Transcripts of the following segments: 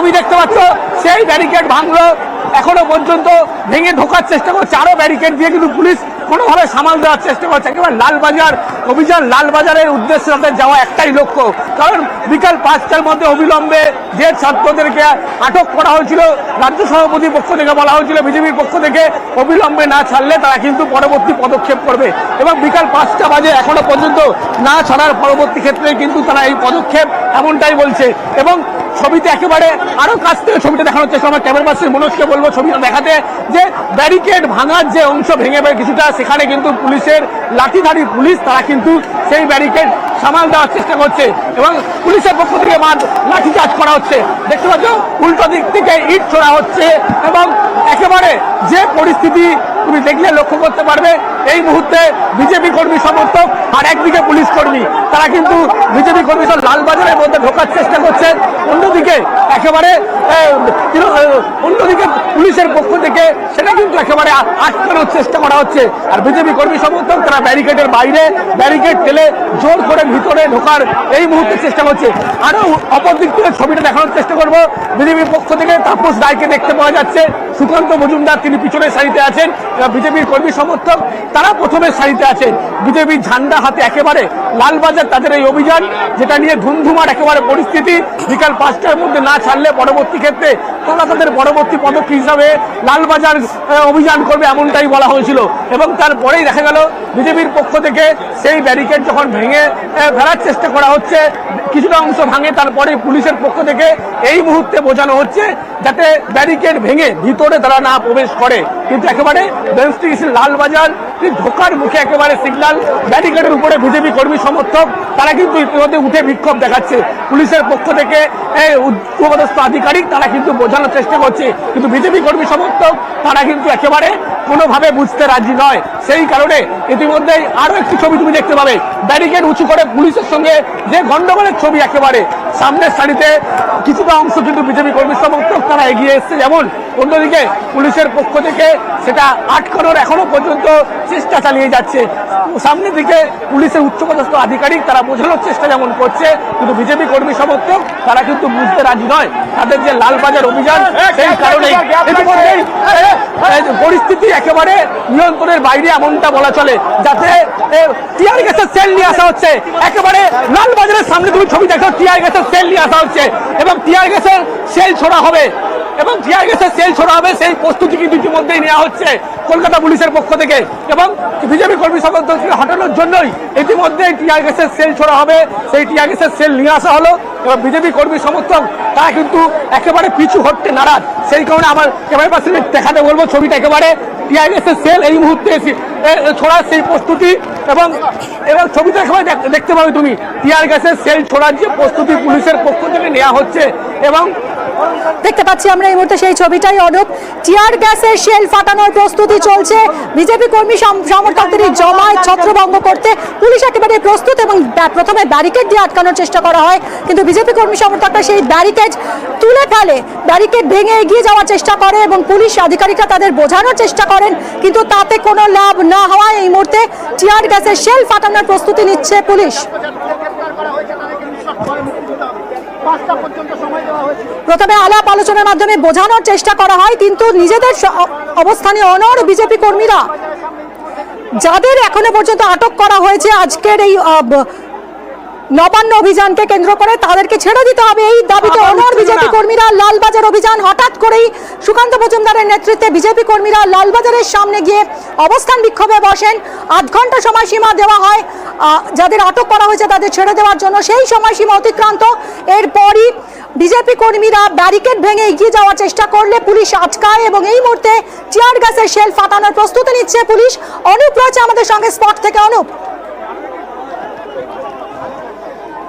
ছবি দেখতে পাচ্ছ, সেই ব্যারিকেড ভাঙলো, এখনো পর্যন্ত ভেঙে ঢোকার চেষ্টা করছে, আরো ব্যারিকেড দিয়ে কিন্তু পুলিশ কোনোভাবে সামাল দেওয়ার চেষ্টা করছে। একেবারে লালবাজার অভিযান, লালবাজারের উদ্দেশ্যে তাদের যাওয়া একটাই লক্ষ্য, কারণ বিকাল 5টার মধ্যে অবিলম্বে যে ছাত্রদেরকে আটক করা হয়েছিল, রাজ্য সভাপতির পক্ষ থেকে বলা হয়েছিল বিজেপির পক্ষ থেকে অবিলম্বে না ছাড়লে তারা কিন্তু পরবর্তী পদক্ষেপ করবে, এবং বিকাল 5টা বাজে এখনো পর্যন্ত না ছাড়ার পরবর্তী ক্ষেত্রে কিন্তু তারা এই পদক্ষেপ এমনটাই বলছে। এবং ছবিতে একেবারে আরো কাছ থেকে ছবিটা দেখানোর চেষ্টা, আমার ক্যামেরা পার্সন মনোজকে বলবো ছবিটা দেখাতে, যে ব্যারিকেড ভাঙার যে অংশ ভেঙে কিছুটা, সেখানে কিন্তু পুলিশের লাঠিধারী পুলিশ তারা কিন্তু সেই ব্যারিকেড সামাল দেওয়ার চেষ্টা করছে, এবং পুলিশের পক্ষ থেকে লাঠিচার্জ করা হচ্ছে। দেখতে পাচ্ছ উল্টো দিক থেকে ইট ছোড়া হচ্ছে, এবং একেবারে যে পরিস্থিতি তুমি দেখলে লক্ষ্য করতে পারবে, এই মুহূর্তে বিজেপি কর্মী সমর্থক আর একদিকে পুলিশ কর্মী, তারা কিন্তু বিজেপি কর্মী সব লালবাজারের মধ্যে ঢোকার চেষ্টা করছেন, অন্যদিকে একেবারে অন্যদিকে পুলিশের পক্ষ থেকে সেটা কিন্তু একেবারে আটকানোর চেষ্টা করা হচ্ছে। আর বিজেপি কর্মী সমর্থক তারা ব্যারিকেডের বাইরে ব্যারিকেড ঠেলে জোর করে ভিতরে ঢোকার এই মুহূর্তে চেষ্টা করছে। আরো অপর দিক থেকে ছবিটা দেখানোর চেষ্টা করব, বিজেপির পক্ষ থেকে তাপস রায়কে দেখতে পাওয়া যাচ্ছে, সুকান্ত মজুমদার তিনি পিছনের সারিতে আছেন, বিজেপির কর্মী সমর্থক তারা প্রথমের সারিতে আছেন, বিজেপির ঝান্ডা হাতে একেবারে লালবাজার তাদের এই অভিযান, যেটা নিয়ে ধুমধুমার একেবারে পরিস্থিতি। বিকাল 5টার মধ্যে না ছাড়লে পরবর্তী ক্ষেত্রে তারা তাদের পরবর্তী পদক্ষেপ হিসাবে লালবাজার অভিযান করবে, এমনটাই বলা হয়েছিল। এবং তারপরেই দেখা গেল বিজেপির পক্ষ থেকে সেই ব্যারিকেড যখন ভেঙে ফেরার চেষ্টা করা হচ্ছে, কিছুটা অংশ ভাঙে, তারপরে পুলিশের পক্ষ থেকে এই মুহূর্তে বোঝানো হচ্ছে যাতে ব্যারিকেড ভেঙে ভিতরে তারা না প্রবেশ করে। কিন্তু একেবারে লালবাজার ঢোকার মুখে একেবারে সিগন্যাল ব্যারিকেডের উপরে বিজেপি কর্মী সমর্থক তারা কিন্তু ইতিমধ্যে উঠে বিক্ষোভ দেখাচ্ছে, পুলিশের পক্ষ থেকে উচ্চপদস্থ আধিকারিক তারা কিন্তু বোঝানোর চেষ্টা করছে, কিন্তু বিজেপি কর্মী সমর্থক তারা কিন্তু একেবারে কোনোভাবে বুঝতে রাজি নয়। সেই কারণে ইতিমধ্যেই আরো একটি ছবি তুমি দেখতে পাবে, ব্যারিকেড উঁচু করে পুলিশের সঙ্গে যে গন্ডগোলের ছবি, একেবারে সামনের সারিতে কিছুটা অংশ কিন্তু বিজেপি কর্মী সমর্থক তারা এগিয়ে এসছে, যেমন অন্যদিকে পুলিশের পক্ষ থেকে সেটা আটকানোর এখনো পর্যন্ত চেষ্টা চালিয়ে যাচ্ছে। সামনের দিকে পুলিশের উচ্চপদস্থ আধিকারিক তারা বোঝানোর চেষ্টা যেমন করছে, কিন্তু বিজেপি কর্মী সমর্থক তারা কিন্তু বুঝতে রাজি নয় তাদের যে লালবাজার অভিযান, সেই কারণে ইতিমধ্যেই পরিস্থিতি একেবারে নিয়ন্ত্রণের বাইরে এমনটা বলা চলে, যাতে টিয়ার গ্যাসের সেল নিয়ে আসা হচ্ছে, একেবারে লালবাজারের সামনে তুমি ছবি দেখো, টিয়ার গ্যাসের সেল নিয়ে আসা হচ্ছে, এবং টিয়ার গ্যাসের সেল ছোড়া হবে, এবং টিয়ার গ্যাসের সেল ছোড়া হবে, সেই প্রস্তুতি কিন্তু ইতিমধ্যেই নেওয়া হচ্ছে কলকাতা পুলিশের পক্ষ থেকে। এবং বিজেপি কর্মী সমর্থককে হটানোর জন্যই ইতিমধ্যেই টিয়ার গ্যাসের সেল ছোড়া হবে, সেই টিয়ার গ্যাসের সেল নিয়ে আসা হলো, এবং বিজেপি কর্মী সমর্থক তারা কিন্তু একেবারে পিছু হটতে নারাজ। সেই কারণে আমার ক্যামেরা পার্সন দেখাতে বলবো ছবিটা, একেবারে টিয়ার গ্যাসের সেল এই মুহূর্তে ছোড়ার সেই প্রস্তুতি, এবং ছবিটা একেবারে দেখতে পাবে তুমি টিয়ার গ্যাসের সেল ছোড়ার যে প্রস্তুতি পুলিশের পক্ষ থেকে নেওয়া হচ্ছে। এবং দেখতে পাচ্ছি আমরা এই মুহূর্তে সেই ছবিটাই, অনুপ, টিয়ার গ্যাসের শেল ফাটানোর প্রস্তুতি চলছে, বিজেপি কর্মী সমর্থকদের জমায়েত ছত্রভঙ্গ করতে পুলিশ একেবারে প্রস্তুত, এবং প্রথমে ব্যারিকেড দিয়ে আটকানোর চেষ্টা করা হয়, কিন্তু বিজেপি কর্মী সমর্থকরা সেই ব্যারিকেড তুলে ফেলে, ব্যারিকেড ভেঙে এগিয়ে যাওয়ার চেষ্টা করে, এবং পুলিশ আধিকারিকরা তাদের বোঝানোর চেষ্টা করেন, কিন্তু তাতে কোনো লাভ না হওয়ায় এই মুহূর্তে টিয়ার গ্যাসের শেল ফাটানোর প্রস্তুতি নিচ্ছে পুলিশ। প্রথমে আলাপ আলোচনার মাধ্যমে বোঝানোর চেষ্টা করা হয়, কিন্তু নিজেদের অবস্থানে অনড় বিজেপি কর্মীরা, যাদের এখনো পর্যন্ত আটক করা হয়েছে আজকের এই নবান্ন অভিযানকে কেন্দ্র করে, তাদেরকে ছেড়ে দিতে হবে, এই দাবিতে অনড় বিজেপি কর্মীরা। লালবাজার অভিযান হঠাৎ করেই সুকান্ত মজুমদারের নেতৃত্বে বিজেপি কর্মীরা লালবাজারের সামনে গিয়ে অবস্থান বিক্ষোভে বসেন। 8 ঘন্টা সময়সীমা দেওয়া হয় যাদের আটক করা হয়েছে তাদের ছেড়ে দেওয়ার জন্য, সেই সময়সীমা অতিক্রান্ত। এরপরই বিজেপি কর্মীরা ব্যারিকেড ভেঙে এগিয়ে যাওয়ার চেষ্টা করলে পুলিশ আটকায়, এবং এই মুহূর্তে টিয়ার গ্যাসের শেল ফাটানোর প্রস্তুতি নিচ্ছে পুলিশ। অনুপ রয়েছে আমাদের সঙ্গে স্পট থেকে। অনুপ,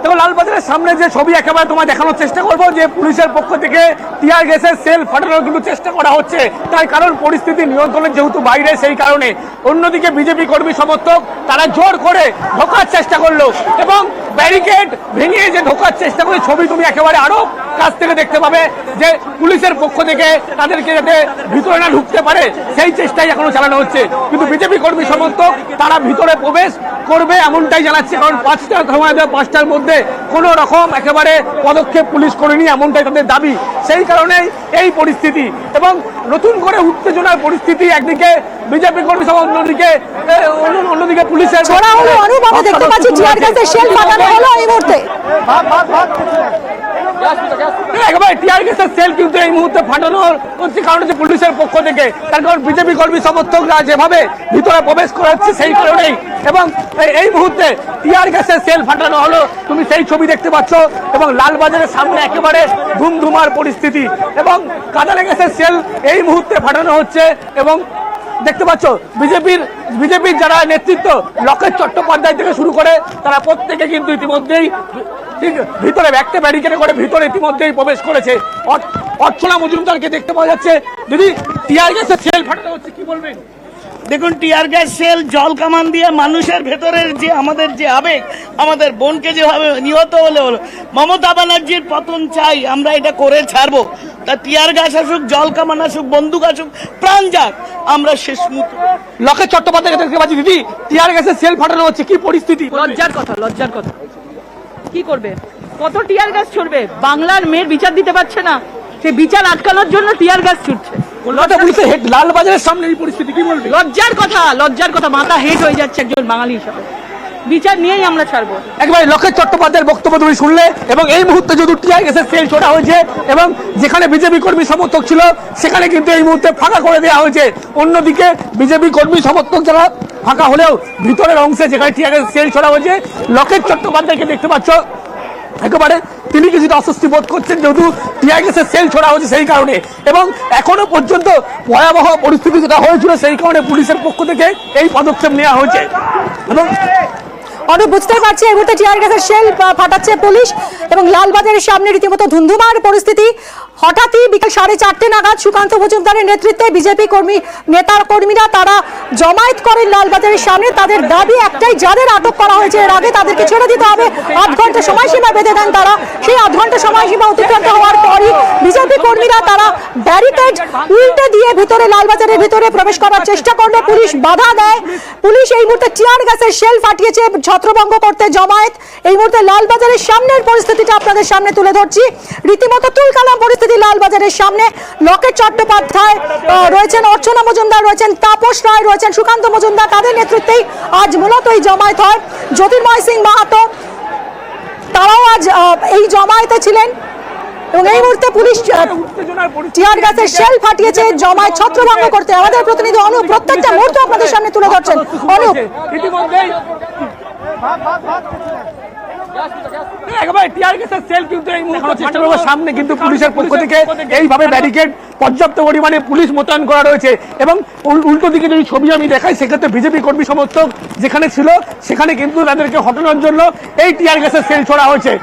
দেখো লালবাজারের সামনে যে ছবি একেবারে তোমায় দেখানোর চেষ্টা করবো, যে পুলিশের পক্ষ থেকে টিয়ার গ্যাসের সেল ফাটানোর কিন্তু চেষ্টা করা হচ্ছে, তার কারণ পরিস্থিতি নিয়ন্ত্রণের যেহেতু বাইরে, সেই কারণে। অন্যদিকে বিজেপি কর্মী সমর্থক তারা জোর করে ঢোকার চেষ্টা করলো, এবং ব্যারিকেড ভেঙে যে ঢোকার চেষ্টা করে ছবি তুমি একেবারে আরো কাছ থেকে দেখতে পাবে যে পুলিশের পক্ষ থেকে তাদেরকে যাতে ভিতরে না ঢুকতে পারে সেই চেষ্টাই এখনো চালানো হচ্ছে। কিন্তু বিজেপি কর্মী সমর্থক তারা ভিতরে প্রবেশ করবে এমনটাই জানাচ্ছে, কারণ 5টার মধ্যে কোনো রকম একেবারে পদক্ষেপ পুলিশ করেনি এমনটাই তাদের দাবি। সেই কারণেই এই পরিস্থিতি এবং নতুন করে উত্তেজনার পরিস্থিতি, একদিকে বিজেপি কর্মী সভা, অন্যদিকে পুলিশের ছড়া হলো। অনুপ, আমরা দেখতে পাচ্ছি টিয়ার গ্যাসের শেল ফাটানো হলো এই মুহূর্তে। একেবারে টিয়ার গ্যাসের সেল কিন্তু এই মুহূর্তে ফাটানো হচ্ছে, কারণ হচ্ছে পুলিশের পক্ষ থেকে। তার কারণ বিজেপি কর্মী সমর্থকরা যেভাবে ভিতরে প্রবেশ করাচ্ছে সেই কারণেই, এবং এই মুহূর্তে টিয়ার গ্যাসের সেল ফাটানো হলো। তুমি সেই ছবি দেখতে পাচ্ছ এবং লালবাজারের সামনে একেবারে ধুমধুমার পরিস্থিতি এবং কাঁদানে গ্যাসের সেল এই মুহূর্তে ফাটানো হচ্ছে। এবং দেখতে পাচ্ছ বিজেপির যারা নেতৃত্ব, লকেট চট্টোপাধ্যায় থেকে শুরু করে তারা প্রত্যেকে কিন্তু ইতিমধ্যেই ঠিক ভিতরে একটা ব্যারিকেড করে ভিতরে ইতিমধ্যেই প্রবেশ করেছে। অর্চনা মজুমদারকে দেখতে পাওয়া যাচ্ছে। দিদি, টিয়ার গ্যাসের সেল ফাটানো হচ্ছে, কি বলবেন? দেখুন, টিয়ার গ্যাস সেল, জল কামান দিয়ে মানুষের ভেতরের যে আমাদের যে আবেগ, আমাদের বোনকে যেভাবে নিহত হলো, মমতা ব্যানার্জির পতন চাই, আমরা এটা করে ছাড়বো। তা টিয়ার গ্যাস আসুক, জল কামান আসুক, বন্দুক আসুক, প্রাণ যাক, আমরা শেষ মুহূর্তে। লকেট চট্টোপাধ্যায়কে দেখতে পাচ্ছি। দিদি, টিয়ার গ্যাসের সেল ফাটানো হচ্ছে, কি পরিস্থিতি? লজ্জার কথা। কি করবে? কত টিয়ার গ্যাস ছড়বে? বাংলার মেয়ের বিচার দিতে পারছে না, সে বিচার আটকানোর জন্য টিয়ার গ্যাস ছুটছে। লালবাজারের সামনে এই পরিস্থিতি, কি বলবে? লজ্জার কথা, মাথা হেট হয়ে যাচ্ছে একজন বাঙালি হিসাবে। বিচার নিয়েই আমরা ছাড়বো। একবার লকেট চট্টোপাধ্যায়ের বক্তব্য তুমি শুনলে, এবং এই মুহূর্তে যদি টিয়ার গ্যাসের সেল ছোড়া হয়েছে এবং যেখানে বিজেপি কর্মী সমর্থক ছিল সেখানে কিন্তু এই মুহূর্তে ফাঁকা করে দেওয়া হয়েছে। অন্যদিকে বিজেপি কর্মী সমর্থক যারা ফাঁকা হলেও ভিতরের অংশে যেখানে টিয়ার গ্যাসের সেল ছোড়া হয়েছে, লকেট চট্টোপাধ্যায়কে দেখতে পাচ্ছ একেবারে তিনি কিছুটা অস্বস্তি বোধ করছেন, যেহেতু টিয়ার গ্যাসের সেল ছোড়া হয়েছে সেই কারণে। এবং এখনো পর্যন্ত ভয়াবহ পরিস্থিতি যেটা হয়েছিল সেই কারণে পুলিশের পক্ষ থেকে এই পদক্ষেপ নেওয়া হয়েছে। এবং অনুপ, বুঝতে পারছি এই মুহূর্তে টিয়ার গ্যাসের শেল ফাটাচ্ছে পুলিশ এবং লালবাজারের সামনে রীতিমতো ধুন্ধুমার পরিস্থিতি। হঠাৎই বিকেল 4:30 নাগাদ সুকান্ত মজুমদারের নেতৃত্বে বিজেপি কর্মীরা তারা জমায়েত করেন লালবাজারের সামনে। তাদের দাবি একটাই, যাদের আটক করা হয়েছে এর আগে তাদেরকে ছেড়ে দিতে হবে। 8 ঘন্টা সময়সীমা বেঁধে দেন তারা। সেই 8 ঘন্টা সময়সীমা অতিক্রান্ত হওয়ার পরই বিজেপি কর্মীরা তারা ব্যারিকেড উল্টে দিয়ে লালবাজারের ভিতরে প্রবেশ করার চেষ্টা করলে পুলিশ বাধা দেয়। পুলিশ এই মুহূর্তে টিয়ার গ্যাসের শেল ফাটিয়েছে ছত্রভঙ্গ করতে জমায়েত। এই মুহূর্তে লালবাজারের সামনের পরিস্থিতিটা আপনাদের সামনে তুলে ধরছি। রীতিমতো তুলকালাম পরিস্থিতি লালবাজারের সামনে। লকেট চট্টোপাধ্যায় রয়েছেন, অর্চনা মজুমদার রয়েছেন, তাপস রায় রয়েছেন, সুকান্ত মজুমদার, তাদের নেতৃত্বেই আজ মূলত এই জমায়েত হয়। জ্যোতির্ময় সিং মাহাতো তারাও আজ এই জমায়েতে ছিলেন। এবং এই মুহূর্তে পুলিশ টিয়ার গ্যাসের শেল ফাটিয়েছে জমায়েত ছত্রভঙ্গ করতে। আমাদের প্রতিনিধি অনুপ প্রত্যেকটা মুহূর্ত আপনাদের সামনে তুলে ধরছেন। অনুপ, সামনে কিন্তু পুলিশের পক্ষ থেকে এইভাবে ব্যারিকেড পর্যাপ্ত পরিমাণে পুলিশ মোতায়েন করা রয়েছে। এবং উল্টো দিকে যদি ছবি আমি দেখাই, সেক্ষেত্রে বিজেপি কর্মী সমর্থক যেখানে ছিল সেখানে কিন্তু তাদেরকে হটানোর জন্য এই টিয়ার গ্যাসের সেল ছোড়া হয়েছে।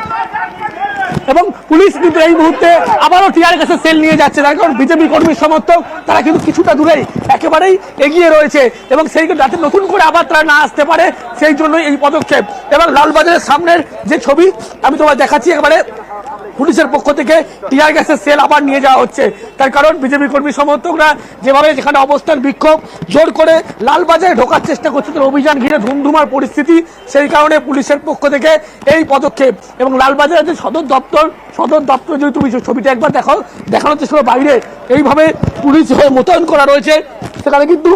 এবং পুলিশ কিন্তু এই মুহূর্তে আবারও টিয়ার গ্যাসের সেল নিয়ে যাচ্ছে, তার কারণ বিজেপি কর্মী সমর্থক তারা কিন্তু কিছুটা দূরেই একেবারেই এগিয়ে রয়েছে এবং সেই যাতে নতুন করে আবার তারা না আসতে পারে সেই জন্যই এই পদক্ষেপ। এবং লালবাজারের সামনের যে ছবি আমি তোমার দেখাচ্ছি, একেবারে পুলিশের পক্ষ থেকে টিয়ার গ্যাসের সেল আবার নিয়ে যাওয়া হচ্ছে। তার কারণ বিজেপি কর্মী সমর্থকরা যেভাবে যেখানে অবস্থান বিক্ষোভ জোর করে লালবাজারে ঢোকার চেষ্টা করছে, তার অভিযান ঘিরে ধুমধুমার পরিস্থিতি, সেই কারণে পুলিশের পক্ষ থেকে এই পদক্ষেপ। এবং লালবাজারের যে সদর দপ্তর যদি তুমি ছবিটা একবার দেখানোর চেষ্টা করো, বাইরে এইভাবে পুলিশ মোতায়েন করা রয়েছে, সেখানে কিন্তু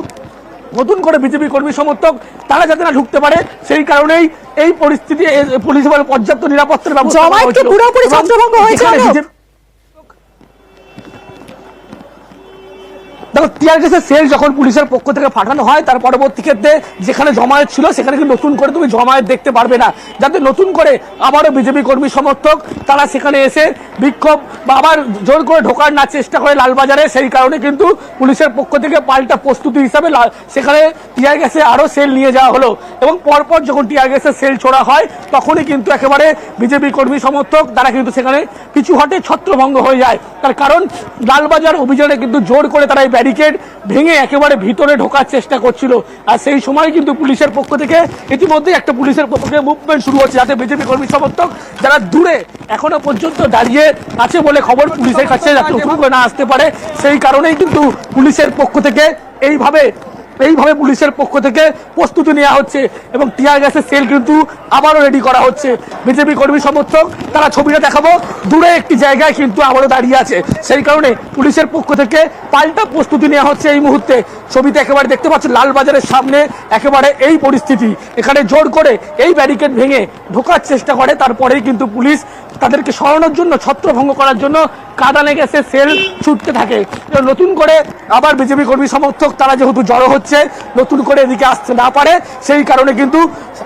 নতুন করে বিজেপি কর্মী সমর্থক তারা যাতে না ঢুকতে পারে সেই কারণেই এই পরিস্থিতি পুলিশ পর্যাপ্ত নিরাপত্তার ব্যবস্থা পুরোপুরি ছত্রভঙ্গ হয়েছে। দেখো, টিয়ার গ্যাসের সেল যখন পুলিশের পক্ষ থেকে ফাটানো হয় তার পরবর্তী ক্ষেত্রে যেখানে জমায়েত ছিল সেখানে কিন্তু নতুন করে তুমি জমায়েত দেখতে পারবে না, যাতে নতুন করে আবারও বিজেপি কর্মী সমর্থক তারা সেখানে এসে বিক্ষোভ বা আবার জোর করে ঢোকার না চেষ্টা করে লালবাজারে। সেই কারণে কিন্তু পুলিশের পক্ষ থেকে পাল্টা প্রস্তুতি হিসাবে সেখানে টিয়ার গ্যাসে আরও সেল নিয়ে যাওয়া হলো। এবং পরপর যখন টিয়ার গ্যাসের সেল ছোড়া হয় তখনই কিন্তু একেবারে বিজেপি কর্মী সমর্থক তারা কিন্তু সেখানে পিছু হটে ছত্রভঙ্গ হয়ে যায়। তার কারণ লালবাজার অভিযানে কিন্তু জোর করে তারা এই ব্যারিকেড ভেঙে একেবারে ভিতরে ঢোকার চেষ্টা করছিল। আর সেই সময় কিন্তু পুলিশের পক্ষ থেকে ইতিমধ্যেই একটা পুলিশের পক্ষ থেকে মুভমেন্ট শুরু হচ্ছে, যাতে বিজেপি কর্মী সমর্থক যারা দূরে এখনো পর্যন্ত দাঁড়িয়ে আছে বলে খবর পুলিশের কাছে যাতে নতুন করে না আসতে পারে, সেই কারণেই কিন্তু পুলিশের পক্ষ থেকে এইভাবে পুলিশের পক্ষ থেকে প্রস্তুতি নেওয়া হচ্ছে এবং টিয়ার গ্যাসের সেল কিন্তু আবারও রেডি করা হচ্ছে। বিজেপি কর্মী সমর্থক তারা ছবিটা দেখাবো, দূরে একটি জায়গায় কিন্তু আবারও দাঁড়িয়ে আছে, সেই কারণে পুলিশের পক্ষ থেকে পাল্টা প্রস্তুতি নেওয়া হচ্ছে এই মুহূর্তে। ছবিতে একেবারে দেখতে পাচ্ছেন লালবাজারের সামনে একেবারে এই পরিস্থিতি, এখানে জোর করে এই ব্যারিকেড ভেঙে ঢোকার চেষ্টা করে, তারপরেই কিন্তু পুলিশ তাদেরকে সরানোর জন্য, ছত্রভঙ্গ করার জন্য কাঁদানে গ্যাসের সেল ছুটতে থাকে। নতুন করে আবার বিজেপি কর্মী সমর্থক তারা যেহেতু জড়ো হচ্ছে, নতুন করে এদিকে আসতে না পারে, সেই কারণে কিন্তু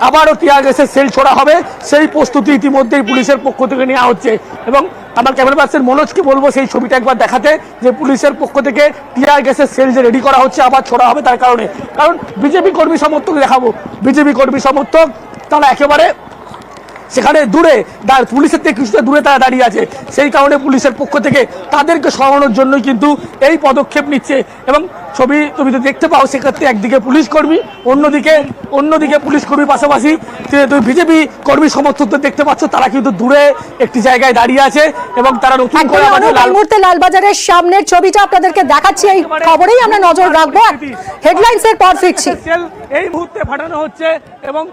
আবারও টিয়ার গ্যাসের সেল ছোড়া হবে, সেই প্রস্তুতি ইতিমধ্যেই পুলিশের পক্ষ থেকে নেওয়া হচ্ছে। এবং আমার ক্যামেরা পার্সন মনোজকে বলবো সেই ছবিটা একবার দেখাতে, যে পুলিশের পক্ষ থেকে টিয়ার গ্যাসের সেল যে রেডি করা হচ্ছে আবার ছোড়া হবে, তার কারণ বিজেপি কর্মী সমর্থক দেখাবো, বিজেপি কর্মী সমর্থক তারা একেবারে সেখানে দূরে পুলিশের থেকে কিছুটা দূরে তারা দাঁড়িয়ে আছে, সেই কারণে পুলিশের পক্ষ থেকে তাদেরকে সরানোর জন্যই কিন্তু এই পদক্ষেপ নিচ্ছে। এবং ছবি তুমি তো দেখতে পাও, সেক্ষেত্রে একদিকে পুলিশ কর্মী, অন্যদিকে পুলিশ কর্মীর পাশাপাশি তুমি বিজেপি কর্মী সমর্থকদের দেখতে পাচ্ছ, তারা কিন্তু দূরে একটি জায়গায় দাঁড়িয়ে আছে এবং তারা নতুন করে লালবাজারের সামনের ছবিটা আপনাদেরকে দেখাচ্ছি, এই খবরেই আমরা নজর রাখবো। হেডলাইন্সের পর ফিরছি। এই মুহূর্তে ফাটানো হচ্ছে এবং